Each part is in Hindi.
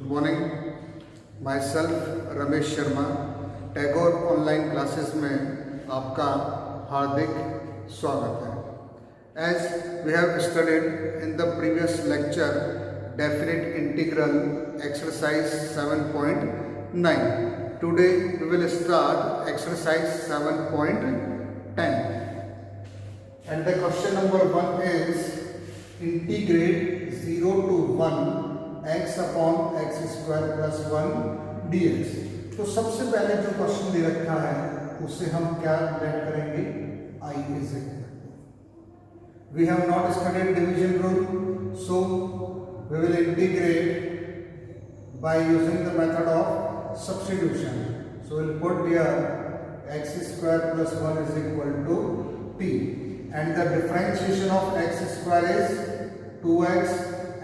Good morning, myself Ramesh Sharma. Tagore online classes में आपका हार्दिक स्वागत है। As we have studied in the previous lecture definite integral exercise 7.9, today we will start exercise 7.10 and the question number 1 is integrate 0 to 1 x upon x square plus 1 dx। तो सबसे पहले जो क्वेश्चन दे रखा है उसे हम क्या लेट करेंगे, I is equal to, we have not studied division rule, so we will integrate by using the method of substitution. So we will put here x square plus 1 is equal to t, and the differentiation of x square is 2x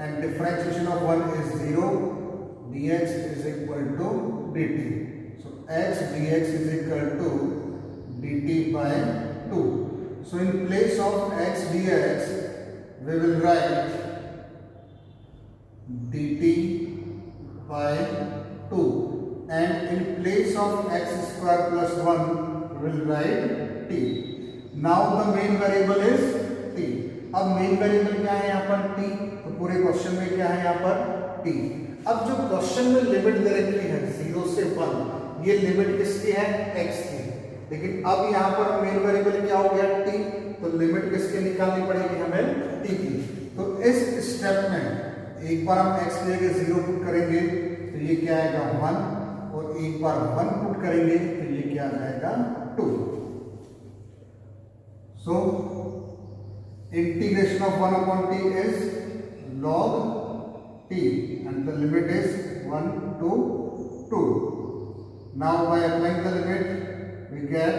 and differentiation of 1 is 0, dx is equal to dt. So x dx is equal to dt by 2. So in place of x dx we will write dt by 2, and in place of x square plus 1 we will write t. Now the main variable is t. अब मेन वेरिएबल क्या है यहाँ पर t, तो पूरे क्वेश्चन में क्या है यहाँ पर t। अब जो क्वेश्चन में लिमिट दे रखी है 0 से 1, ये लिमिट किसकी है, x की, लेकिन अब यहाँ पर मेन वेरिएबल क्या हो गया t, तो लिमिट किसकी निकालनी पड़ेगी हमें, t की। तो इस स्टेप में एक बार हम x की जगह 0 पुट करेंगे तो ये क्या आएगा 1, और एक बार 1 पुट करेंगे तो ये क्या आ जाएगा 2। So integration of 1 upon t is log t and the limit is 1 to 2. Now by applying the limit we get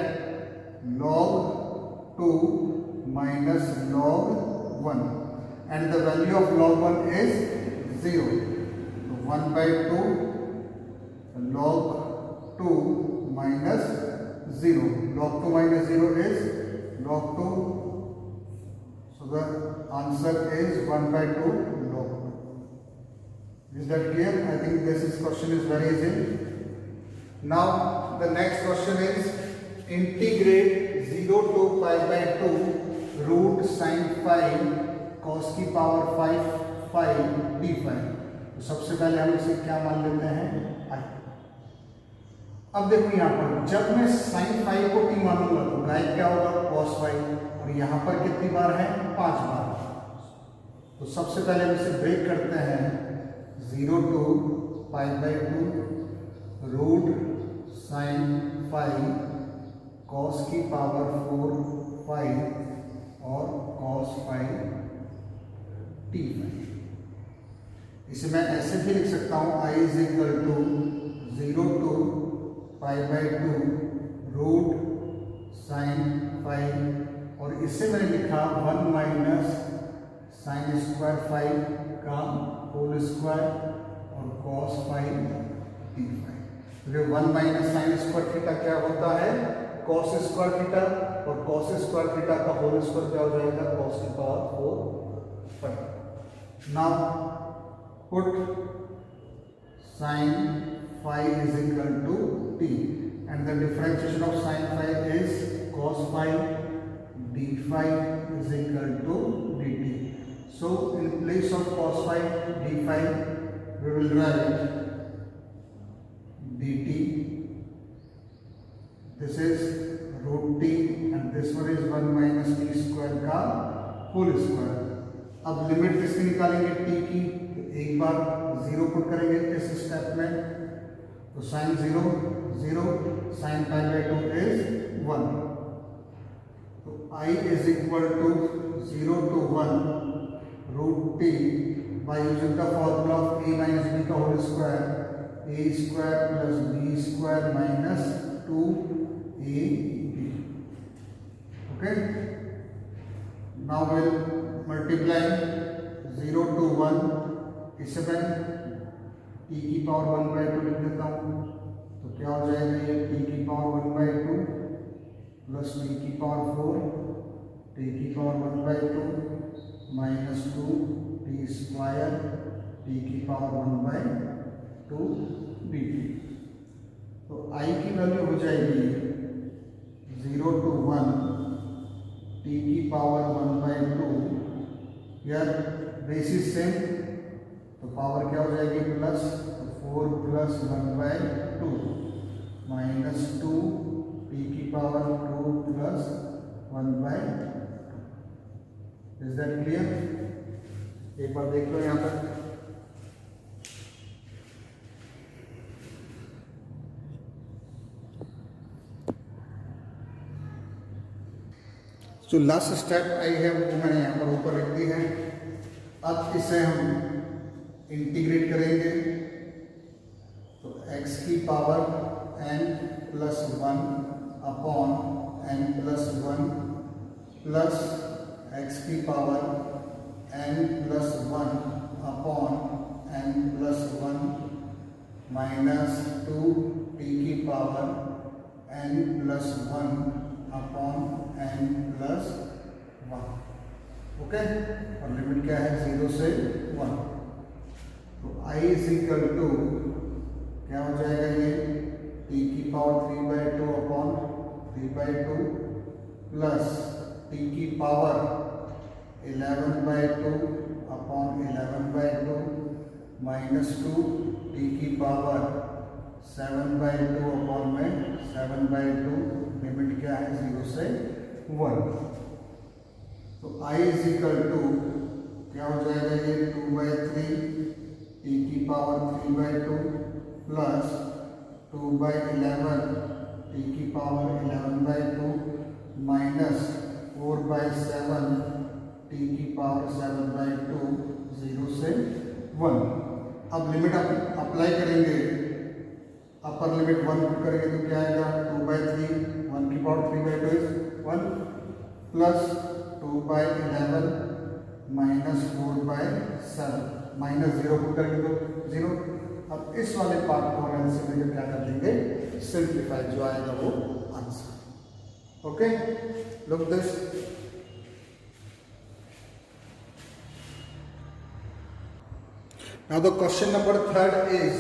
log 2 minus log 1, and the value of log 1 is 0. So 1 by 2 log 2 minus 0. Log 2 minus 0 is log 2. So the answer is 1 by 2 log 2. Is that clear? I think this question is very easy. Now the next question is integrate 0 to pi by 2 root sin phi cos की पावर 5 phi d phi। तो सबसे पहले हम इसे क्या मान लेते हैं, i। अब देखो यहाँ पर जब मैं sin phi को t मानूंगा तो गायब क्या होगा, cos phi, और यहाँ पर कितनी बार है, 5 बार। तो सबसे पहले हम इसे ब्रेक करते हैं, 0 to pi by 2 root sin phi cos की पावर 4 phi और cos phi t phi। इसे मैं ऐसे भी लिख सकता हूँ, I is equal to 0 to pi by 2 root sin phi, और इससे मैंने लिखा 1 माइनस साइन स्क्वायर फाई का होल स्क्वायर और कॉस फाई टी फाई। तो 1 माइनस साइन स्क्वायर थीटा क्या होता है, कॉस स्क्वायर थीटा, और कॉस स्क्वायर थीटा का होल स्क्वायर क्या हो जाएगा, कॉस की power 4 phi. Now put sine phi is equal to t, and the differentiation of sin phi is cos phi d phi is equal to dt. So in place of cos phi d phi we will write dt, this is root t, and this one is 1 minus t square का whole square। अब लिमिट किसकी निकालेंगे, t की, तो एक बार 0 पुट करेंगे इस स्टेप में, तो sin 0 0, sin pi by 2 is 1। तो I is equal to 0 to 1 root t by using the formula of a minus b का whole square, a square plus b square minus 2ab। Okay, now we'll multiply 0 to 1, इसे मैं t की पावर 1 by 2 लिख देता हूँ, तो क्या हो जाएगा, ये t की पावर 1 by 2 प्लस t की पावर 4, t की power 1 by 2 minus 2 t square t की पावर 1 by टू dt। तो I की वैल्यू हो जाएगी 0 to 1 t की पावर 1/2, यार बेसिस सेम, तो पावर क्या हो जाएगी प्लस, तो 4 + 1/2 माइनस 2 t की पावर 2 + 1/2। Is that clear? एक बार देख लो यहाँ पर। जो लास्ट स्टेप आई है वो मैंने यहाँ पर ऊपर रख दी है। अब इसे हम इंटीग्रेट करेंगे, तो x की power n + 1 upon n + 1 plus x की power n + 1 upon n + 1 minus 2 t की power n + 1 upon n + 1। Okay, और लिमिट क्या है 0 से 1। तो I = क्या हो जाएगा ये t की पावर 3/2 अपॉन 3/2 प्लस t की पावर 11/2 अपॉन 11/2 माइनस 2 t की पावर 7/2 अपॉन में 7/2। लिमिट क्या है 0 से 1। तो I = क्या हो जाएगा ये 2/3 t की पावर 3/2 प्लस 2/11 t की पावर 11/2 माइनस 4/7 t की पावर 7/2 0 से 1। अब लिमिट अप्लाई करेंगे, अपर लिमिट 1 पुट करेंगे तो क्या आएगा 2/3, 1 की power 3/2 is 1 plus 2/11 minus 4/7 minus 0 put करेंगे तो 0। अब इस वाले पार्ट को हम एलसीएम लेकर क्या कर देंगे, सिंप्लीफाई, जो आएगा वो answer. Okay, look this. Now the question number 3 is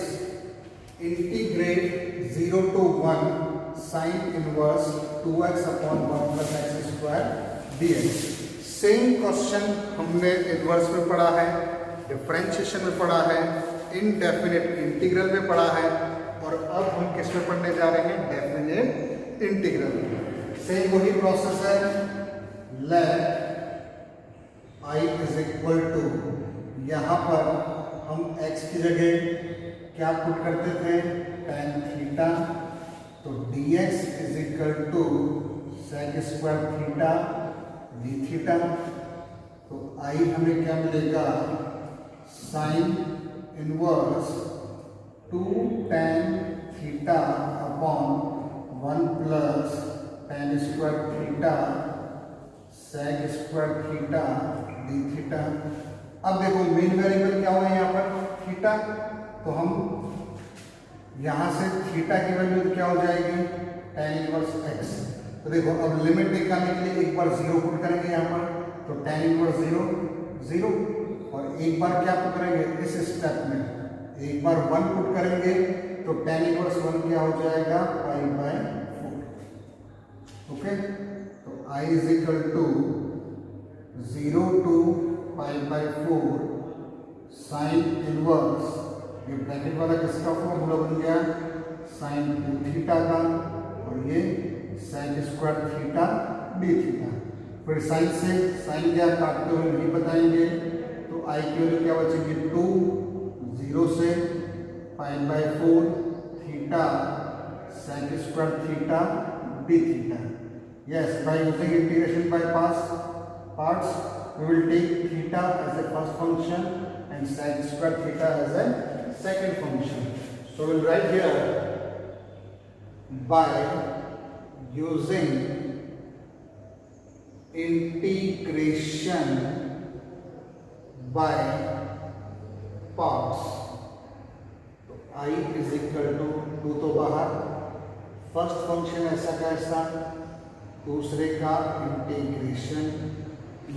integrate 0 to 1 sin inverse 2x upon 1 + x² dx। Same question हमने इनवर्स में पढ़ा है, डिफरेंशिएशन में पढ़ा है, इनडेफिनिट इंटीग्रल में पढ़ा है, और अब हम किस में पढ़ने जा रहे हैं, डेफिनिट इंटीग्रल। सेम वही प्रोसेस है। लेट I = यहाँ पर हम x की जगह क्या पुट करते थे, tan थीटा, तो dx = sec² theta d theta. तो I हमें क्या मिलेगा, sine inverse 2 tan theta upon 1 plus tan² theta sec² theta d theta. अब देखो मेन वेरिएबल क्या होगा यहाँ पर थीटा, तो हम यहाँ से थीटा की वैल्यू क्या हो जाएगी tan इनवर्स x। तो देखो अब लिमिट निकालने के लिए एक बार 0 पुट करेंगे यहाँ पर, तो tan इनवर्स 0 और एक बार क्या पुट करेंगे इस स्टेप में, एक बार 1 पुट करेंगे तो tan इनवर्स 1 क्या हो जाएगा π/4। ओके, तो I = 0 to π/4 साइन इनवर्स, ये ब्रैकेट वाला किसका फॉर्मूला बन गया, साइन 2 थीटा का, और ये sec² थीटा d थीटा। फिर साइन से साइन क्या काटते हुए नहीं बताएंगे, तो I की वैल्यू क्या बचेगी 2, 0 से π/4 theta sec² theta d theta. Yes, by using integration by parts, we will take theta as a first function and sec² theta as a second function. So we will write here by using integration by parts, तो I = 2 तो बाहर, फर्स्ट फंक्शन ऐसा का ऐसा, दूसरे का इंटीग्रेशन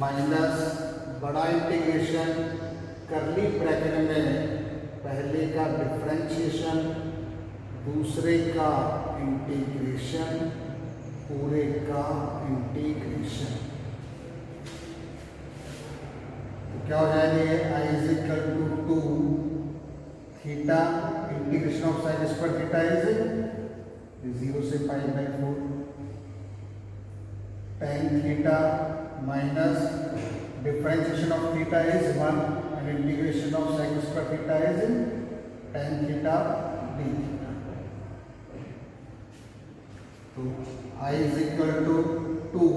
माइनस बड़ा इंटीग्रेशन करली ब्रैकेट में पहले का डिफरेंशिएशन, दूसरे का इंटीग्रेशन, पूरे का इंटीग्रेशन। तो क्या हो जाएंगे, I is equal to 2 theta integration of sine square theta is 0 से π/4 tan theta minus differentiation of theta is 1 and integration of sine square theta is tan theta d theta. तो I is equal to 2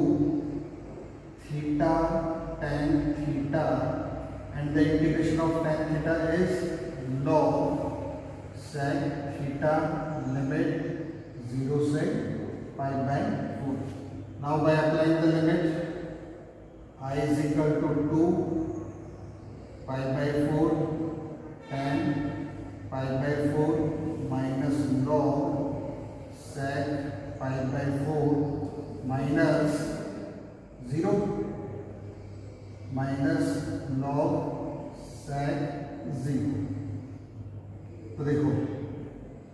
theta tan theta and the integration of tan theta is log sec theta limit 0 से π/4। Now by applying the limit, I is equal to 2 π/4 tan π/4 minus log sec π/4 minus 0 minus log sec 0। तो देखो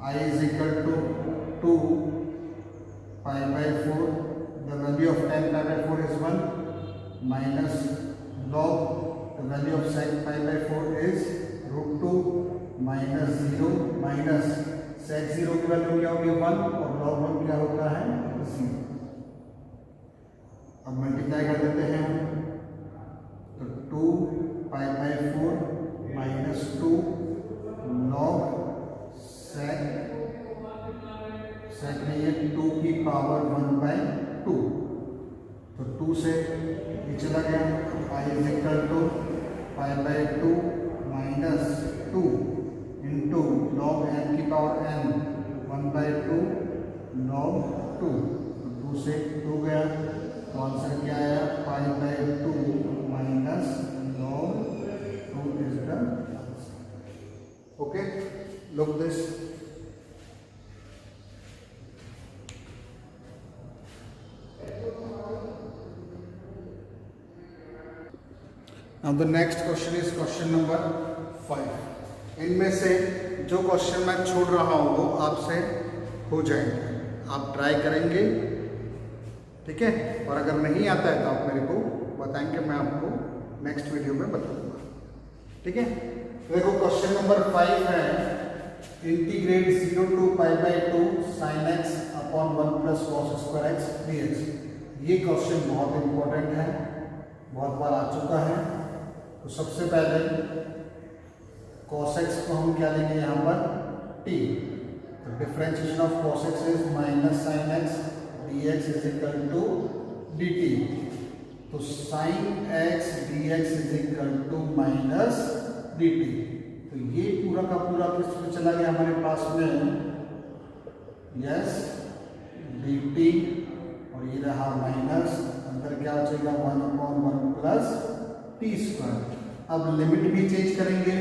I is equal to 2 π/4, the value of tan π/4 is 1 minus log the value of sec π/4 is √2 minus 0 minus sec 0 की वैल्यू क्या होगी 1 और log 1 क्या होता है 0। अब मल्टीप्लाई कर देते हैं तो 2 π/4 minus 2 log sec नहीं है 2 की पावर 1/2, तो 2 से ये चला गया। I is equal to π/2 minus 2 into log n की पावर n 1/2 log 2, तो 2 से 2 गया, तो आंसर क्या आया π/2 minus log 2 is the answer. Okay, look this। Now the next question is question number 5। इनमें से जो क्वेश्चन मैं छोड़ रहा हूँ वो आपसे हो जाएंगे, आप ट्राई करेंगे, ठीक है। और अगर नहीं आता है तो आप मेरे को बताएंगे, मैं आपको नेक्स्ट वीडियो में बताऊंगा, ठीक है। देखो क्वेश्चन नंबर 5 है integrate 0 to π/2 sin x upon 1 plus cos square x dx। ये क्वेश्चन बहुत इंपॉर्टेंट है, बहुत बार आ चुका है। तो सबसे पहले cos x को हम क्या लेंगे यहाँ पर t, तो differentiation of cos x is minus sin x dx is equal to dt। तो sin x dx is equal to minus dt। तो ये पूरा का पूरा किस में चला गया हमारे पास में, यस dt, और ये रहा माइनस, अंदर क्या बचेगा 1/1 प्लस टी स्क्वायर। अब लिमिट भी चेंज करेंगे,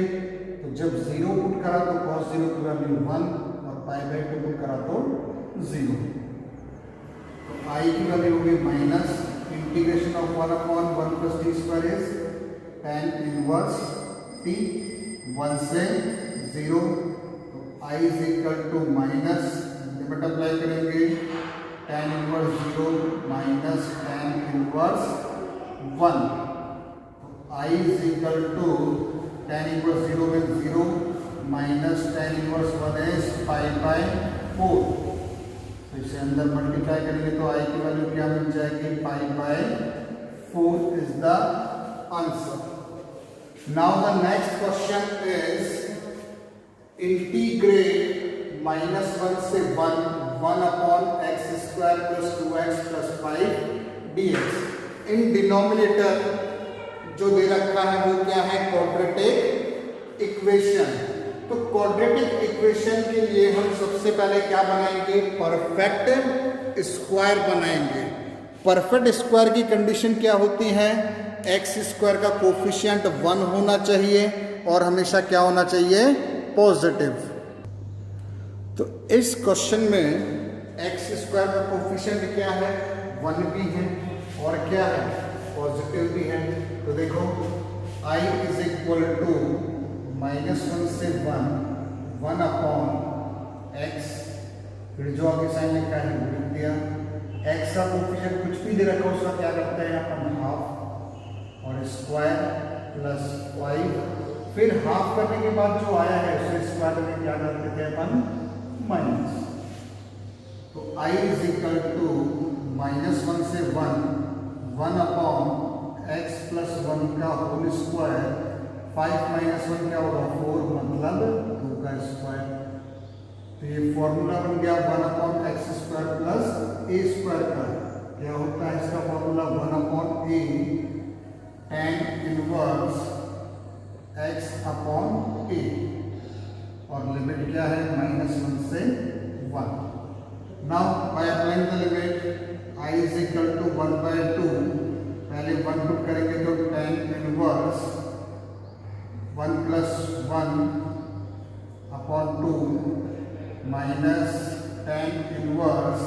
तो जब 0 पुट करा तो cos 0 की वैल्यू 1 और π/2 पुट करा तो 0। तो i की वैल्यू होगी minus integration of 1/1 plus t square is tan inverse t 1 से 0। तो i is equal to minus, limit apply करेंगे tan inverse 0 minus tan inverse 1। I is equal to tan inverse 0 में 0 माइनस tan inverse 1 is π/4। तो इसे अंदर मल्टीप्लाई करेंगे तो I की वैल्यू क्या मिल जाएगी π/4 is the answer. Now the next question is integrate -1 से 1 upon x square plus 2x plus 5 dx। In denominator जो दे रखा है वो क्या है, क्वाड्रेटिक इक्वेशन। तो क्वाड्रेटिक इक्वेशन के लिए हम सबसे पहले क्या बनाएंगे, परफेक्ट स्क्वायर बनाएंगे। परफेक्ट स्क्वायर की कंडीशन क्या होती है, एक्स स्क्वायर का कोफिशिएंट 1 होना चाहिए और हमेशा क्या होना चाहिए, पॉजिटिव। तो इस क्वेश्चन में एक्स स्क्वायर का कोफिशिएंट क्या है, 1 भी है और क्या है, पॉजिटिव भी है। तो देखो i इज इक्वल टू -1 से 1 अपॉन x, फिर जो आगे साइन लिखा है वो लिख दिया। x का कोफिशिएंट कुछ भी दे रखा है उसका क्या करते हैं अपन हाफ, और स्क्वायर प्लस 5, फिर हाफ करने के बाद जो आया है उसे स्क्वायर में क्या कर देते हैं अपन माइनस। तो I इज इक्वल टू -1 से 1 अपॉन x प्लस 1 का होल स्क्वायर, 5 माइनस 1 क्या होगा 4, मतलब 2 का स्क्वायर। तो ये फॉर्मूला बन गया 1 upon x square plus a square का। क्या होता है इसका formula 1 upon a tan inverse x upon a, और लिमिट क्या है -1 से 1। Now by applying the limit I is equal to 1/2, पहले 1 पुट करेंगे तो tan inverse 1 plus 1 upon 2 minus tan inverse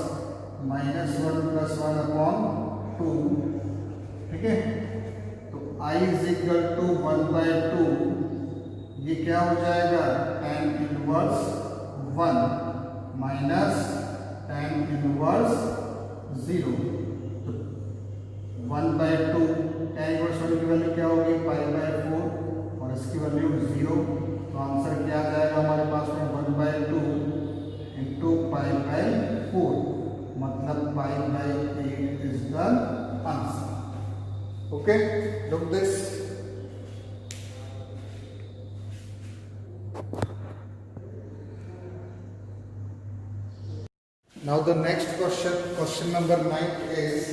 -1 plus 1 upon 2, ठीक है। तो I इज इक्वल टू 1/2, ये क्या हो जाएगा tan inverse 1 minus tan inverse 0। तो 1/2 tan इनवर्स 1 की वैल्यू क्या होगी π/4, और इसकी वैल्यू 0। तो आंसर क्या आ जाएगा हमारे पास में 1/2 इंटू π/4, मतलब π/8 is the answer. Okay, look this. Now the next question number 9 is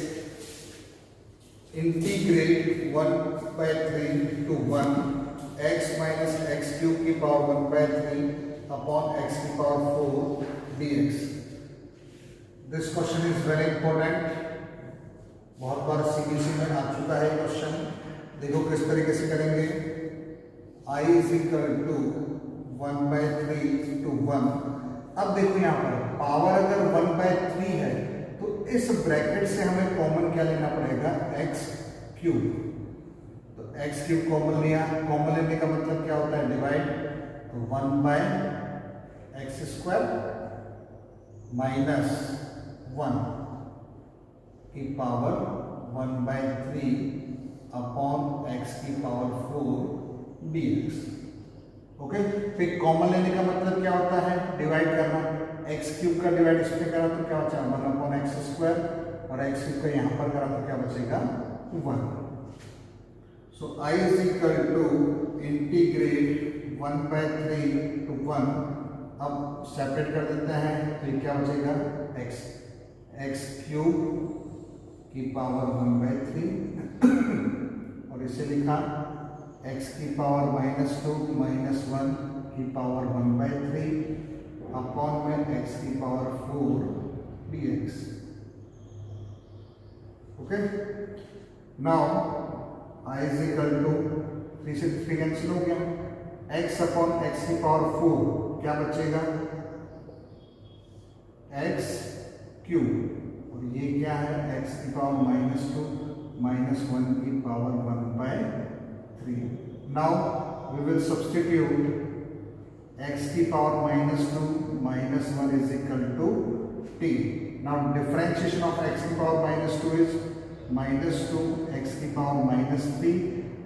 integrate 1/3 to 1 x minus x cube की पावर 1/3 upon x की power 4 dx। This question is very important, बहुत बार सीबीएसई में आ चुका है क्वेश्चन। देखो किस तरीके से करेंगे। I is equal to 1/3 to 1। अब देखो यहाँ पर पावर अगर 1/3 है तो इस ब्रैकेट से हमें कॉमन क्या लेना पड़ेगा x क्यूब। तो x क्यूब कॉमन लिया, कॉमन लेने का मतलब क्या होता है डिवाइड। तो 1/x² माइनस 1 की पावर 1/3 अपॉन x की पावर 4 dx। ओके, फिर कॉमन लेने का मतलब क्या होता है डिवाइड करना। एक्स क्यूब का डिवाइड इस पे करा तो क्या बचा 1/x², और एक्स क्यूब का यहाँ पर करा तो क्या बचेगा 1। So I is equal to integrate 1/3 to 1। अब सेपरेट कर देते हैं तो ये क्या बचेगा x क्यूब की पावर 1/3 और इसे लिखा x की पावर -2 -1 की पावर 1/3 अपॉन में x की power 4 dx। Okay, now I is equal to 3 से 3 कैंसिल हो गया, x अपॉन x की पावर 4 क्या बचेगा x क्यूब, और ये क्या है x की पावर -2 -1 की power 1/3। Now we will substitute x की power -2 -1 is equal to t। Now differentiation of x की पावर -2 इज -2 x की power -3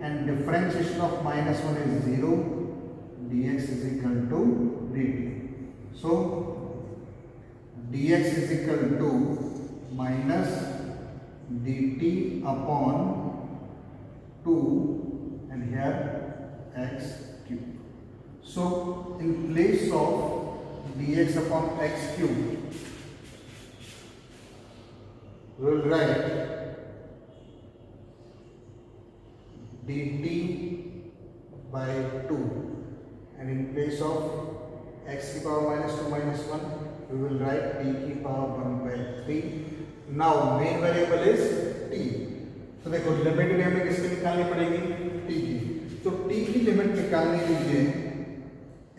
and differentiation of -1 is 0, dx is equal to dt। So dx is equal to minus dt upon 2 and here x cube. So in place of dx upon x cube we will write dt by 2 and in place of x की power -2 -1 we will write t की power 1/3। now main variable is t। तो देखो लिमिट भी हमें किसकी निकालनी पड़ेगी t की। तो t की लिमिट निकालने के लिए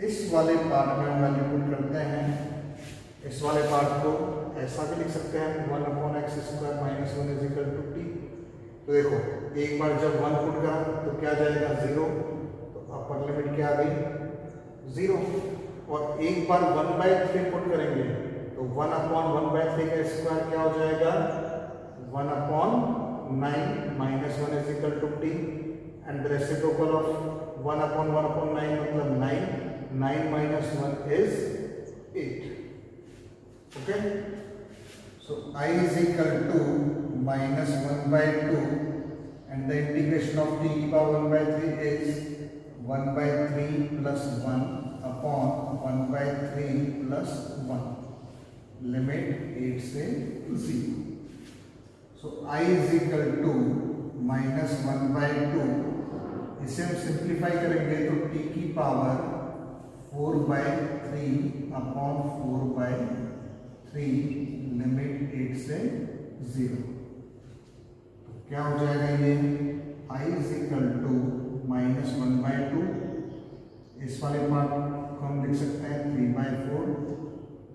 इस वाले पार्ट में हम वैल्यू पुट करते हैं। इस वाले पार्ट को ऐसा भी लिख सकते हैं 1/x² -1 is equal to t। तो देखो एक बार जब 1 पुट करा तो क्या जाएगा 0, तो अपर लिमिट क्या आ गई 0, और एक बार 1/3 पुट करेंगे तो 1/1/3 का स्क्वायर क्या हो जाएगा 1/9 minus 1 is equal to t, and the reciprocal of 1/1/9 मतलब 9 minus 1 is 8. Okay, so I is equal to minus 1/2, and the integration of t की power 1/3 is 1/3 plus 1 upon 1/3 plus 1, limit 8 से 0. So I is equal to minus 1/2, इसे हम सिंप्लीफाई करेंगे तो t की पावर 4/3 अपॉन 4/3, लिमिट 8 से 0. तो क्या हो जाएगा ये I is equal to minus 1/2, इस वाले पार्ट को हम लिख सकते हैं 3/4,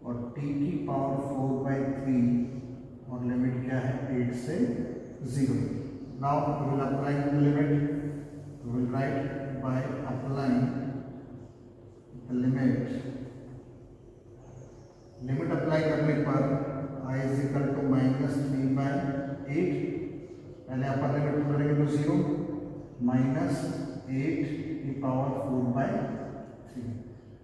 और t की पावर 4/3 और लिमिट क्या है 8 से 0. Now we will apply the limit. We will write by applying the limit apply करने पर I is equal to minus 3/8, पहले अपर लिमिट करेंगे तो 0, माइनस 8 की पावर 4/3.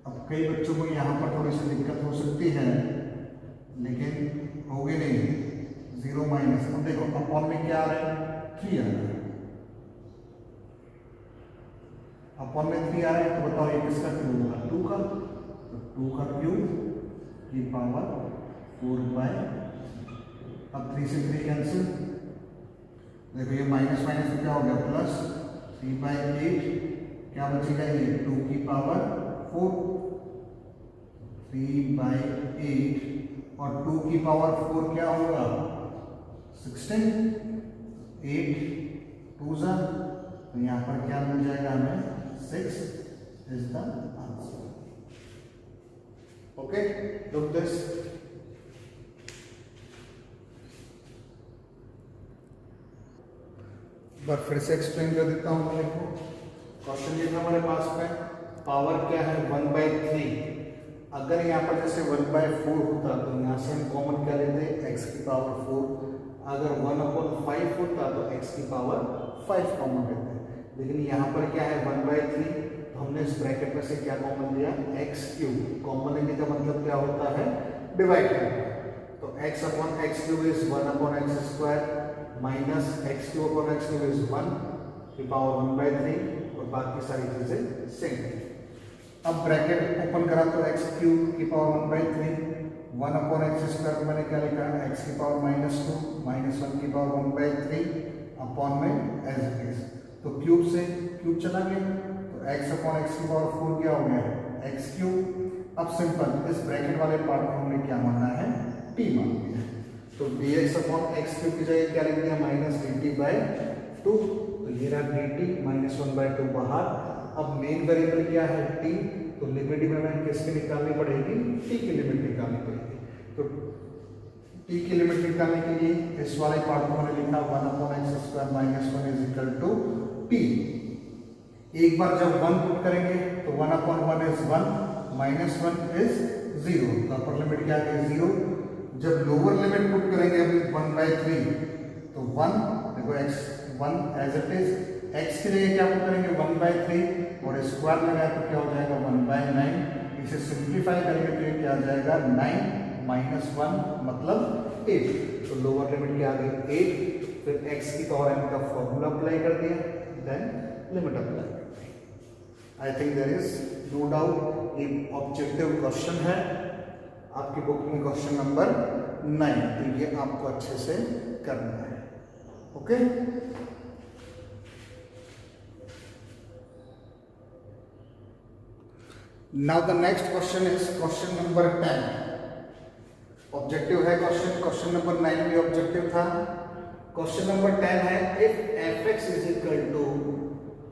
अब कई बच्चों को यहाँ पर थोड़ी सी दिक्कत हो सकती है, लेकिन होगी नहीं. 0 माइनस, अब देखो अपॉन में क्या आ रहा है 3 आ रहा है, अपॉन में 3 आ रहा है, तो बताओ ये किसका क्यूब होगा 2 का, तो 2 का क्यूब की पावर 4/3. अब 3 से 3 कैंसिल, देखो ये माइनस माइनस क्या हो गया प्लस, 3/8 क्या बचेगा ये 2 की पावर 4, 3/8 और 2 की पावर 4 क्या होगा 16, 8 2 जा, तो यहाँ पर क्या मिल जाएगा हमें 6 is the answer. Okay, look this. बार फिर से एक्सप्लेन कर देता हूँ. देखो क्वेश्चन ये था हमारे पास में, पावर क्या है 1/3. अगर यहाँ पर जैसे 1/4 होता तो यहाँ से हम कॉमन क्या लेते हैं x की पावर 4. अगर 1/5 होता तो x की पावर 5 कॉमन लेते हैं. लेकिन यहाँ पर क्या है 1/3, तो हमने इस ब्रैकेट में से क्या कॉमन लिया x³. कॉमन लेने का मतलब क्या होता है डिवाइड करना. तो x/x³ is 1/x² minus x2/x³ is 1 की पावर 1/3, और बाकी सारी चीजें सेम. अब ब्रैकेट ओपन करा तो x³ की पावर 1/3, 1/x² को मैंने क्या लिखा है x की पावर -2 माइनस 1 की पावर 1/3 अपॉन में एज इट इज. तो क्यूब से क्यूब चला गया, तो x/x की पावर 4 क्या हो गया x³. अब सिंपल इस ब्रैकेट वाले पार्ट को हमने क्या मानना है t मान लिया. तो dx/x³ की जगह क्या लिख दिया -dt/2, तो ये रहा dt -1/2 बाहर. अब मेन वेरिएबल क्या है t, तो लिमिट में हमें किसकी निकालनी पड़ेगी t की लिमिट निकालनी पड़ेगी. तो t की लिमिट निकालने के लिए इस वाले पार्ट को मैंने लिखा 1/x² minus 1 is equal to t. एक बार जब 1 पुट करेंगे तो 1/1 इज 1 माइनस 1 इज 0, तो अपर लिमिट क्या है 0. जब लोअर लिमिट पुट करेंगे अभी 1/3, तो 1 देखो x1 as it is, x की जगह क्या पुट करेंगे 1/3 और स्क्वायर लगाए तो क्या हो जाएगा 1/9. इसे सिंप्लीफाई करेंगे तो ये क्या आ जाएगा 9 माइनस 1 मतलब 8. तो लोअर लिमिट क्या आ गई 8. फिर x की पावर n का फॉर्मूला अप्लाई कर दिया, देन लिमिट अप्लाई कर दी. I think there is no doubt. ये ऑब्जेक्टिव क्वेश्चन है आपकी बुक में, क्वेश्चन नंबर 9. तो ये आपको अच्छे से करना है. Okay, now the next question is question number 10. Objective है क्वेश्चन नंबर 9 भी ऑब्जेक्टिव था. क्वेश्चन नंबर 10 है if fx is equal to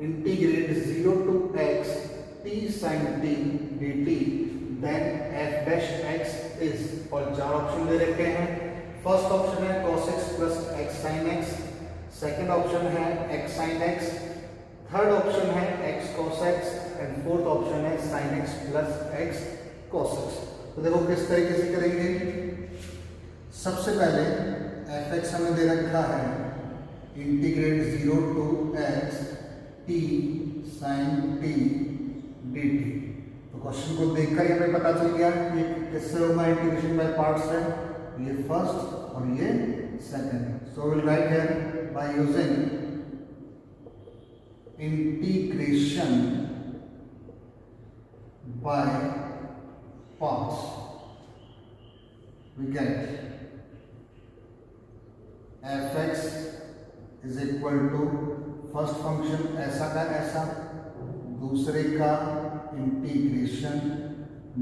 integrate 0 to x t sin t dt then f'(x) is, और 4 ऑप्शन दे रखे हैं. फर्स्ट ऑप्शन है cos x plus x sin x, second option है x sin x, third option है x cos x, and fourth option है sin x plus x cos x। तो देखो किस तरीके से करेंगे। सबसे पहले fx हमें दे रखा है integrate 0 to x t sin t dt। तो क्वेश्चन को देखकर हमें पता चल गया कि किससे होगा, इंटीग्रेशन बाय पार्ट्स है, ये फर्स्ट और ये second. So will write here by using integration by parts we get fx is equal to first function ऐसा का ऐसा, दूसरे का इंटीग्रेशन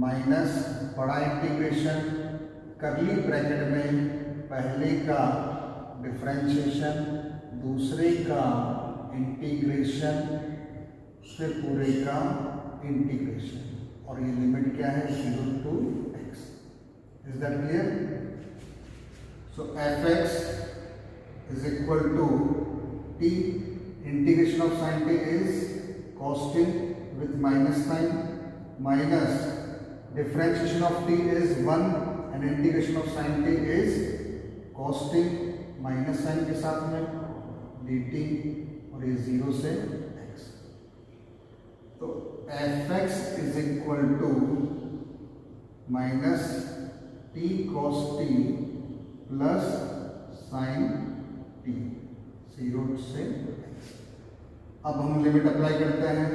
माइनस बड़ा इंटीग्रेशन, कर्ली ब्रैकेट में पहले का डिफरेंशिएशन, दूसरे का इंटीग्रेशन, फिर पूरे का इंटीग्रेशन, और ये लिमिट क्या है 0 to x। Is that clear? So fx is equal to t integration of sin t is cos t with minus sign minus differentiation of t is 1 and integration of sin t is cos t minus sign के साथ में dt और ये 0 से x। तो fx is equal to minus t cos t plus sin t 0 से x। अब हम लिमिट अप्लाई करते हैं,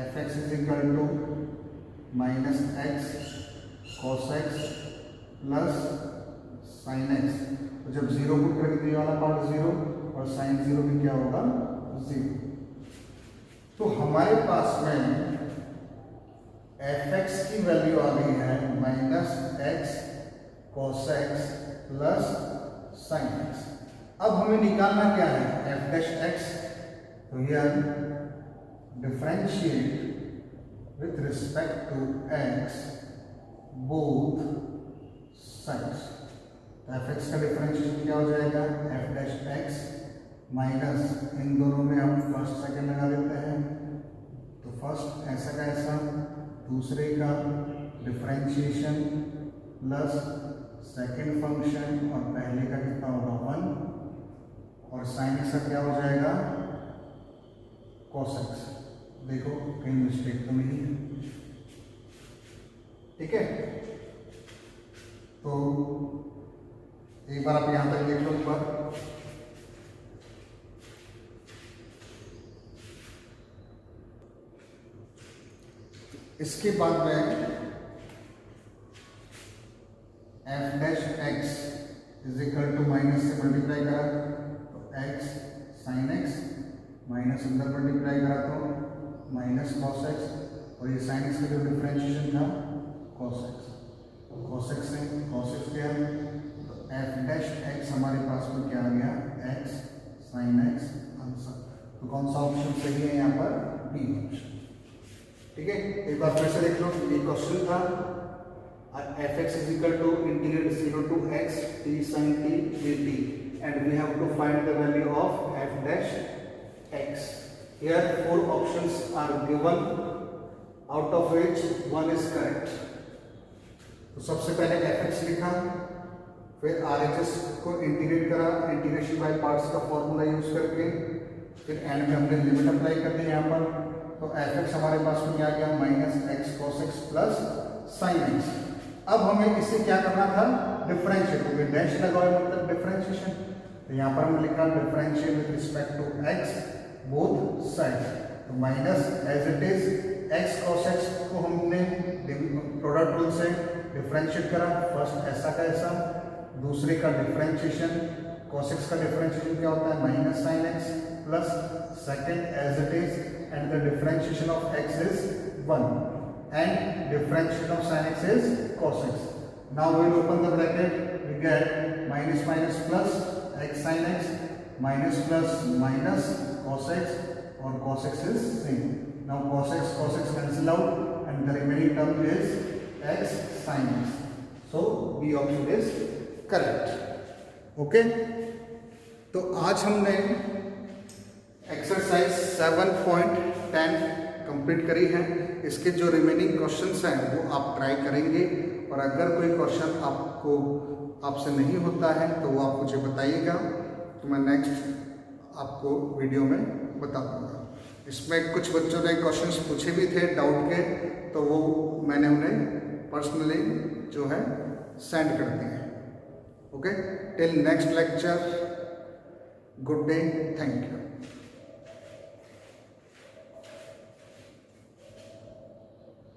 fx is equal to minus x cos x plus sine x. तो जब 0 पुट करेंगे तो ये वाला पार्ट 0 और साइन 0 भी क्या होगा 0। तो हमारे पास में fx की वैल्यू आ गई है minus x cos x plus sine x. अब हमें निकालना क्या है f डैश x। तो here differentiate with respect to x both sides. तो fx का डिफरेंशिएशन क्या हो जाएगा f डैश x माइनस, इन दोनों में हम फर्स्ट सेकंड लगा देते हैं, तो फर्स्ट ऐसा का ऐसा, दूसरे का डिफरेंशिएशन प्लस सेकंड फंक्शन और पहले का कितना होगा 1, और साइन एक्स का क्या हो जाएगा cos x। देखो कहीं मिस्टेक तो नहीं है, ठीक है। तो एक बार आप यहां तक देख लो एक बार। इसके बाद में f dash x is equal to minus से मल्टीप्लाई करा तो x साइन x, माइनस अंदर मल्टीप्लाई करा तो माइनस कॉस एक्स, और ये साइन एक्स का जो डिफरेंशिएशन था कॉस एक्स, कॉस एक्स से कॉस एक्स गया, तो एफ डैश एक्स हमारे पास में क्या आ गया एक्स साइन एक्स आंसर। तो कौन सा ऑप्शन सही है यहाँ पर बी ऑप्शन, ठीक है। एक बार फिर से देख लो, ये क्वेश्चन था f x is equal to integrate 0 to x t sin t dt and we have to find the value of f dash x. Here 4 options are given, out of which one is correct. तो सबसे पहले fx लिखा, फिर RHS को इंटीग्रेट करा इंटीग्रेशन बाय पार्ट्स का फॉर्मूला यूज करके, फिर एंड में हमने लिमिट अप्लाई कर दी यहाँ पर। तो fx हमारे पास में आ गया minus x cos x plus sine x. अब हमें इसे क्या करना था डिफरेंशिएट, क्योंकि डैश लगा हुआ मतलब डिफरेंशिएशन। तो यहाँ पर हमने लिखा differentiate with respect to x both side. तो minus as it is x cos x को हमने प्रोडक्ट रूल से डिफरेंशिएट करा, फर्स्ट ऐसा का ऐसा, दूसरे का डिफरेंशिएशन cos x का डिफरेंशिएशन क्या होता है minus sine x plus second as it is and the differentiation of x is 1 and differentiation of sin x is cos x. Now we will open the bracket, we get minus minus plus x sin x minus plus minus cos x, or cos x is same. Now cos x cancel out and the remaining term is x sin x. So B option is correct. Okay. तो आज हमने एक्सरसाइज 7.10 कंप्लीट करी है। इसके जो रिमेनिंग क्वेश्चंस हैं वो आप ट्राई करेंगे, और अगर कोई क्वेश्चन आपसे नहीं होता है तो वो आप मुझे बताइएगा, तो मैं नेक्स्ट आपको वीडियो में बता दूँगा। इसमें कुछ बच्चों ने क्वेश्चंस पूछे भी थे डाउट के, तो वो मैंने उन्हें पर्सनली जो है सेंड कर दिए। Okay, till next lecture, good day, thank you.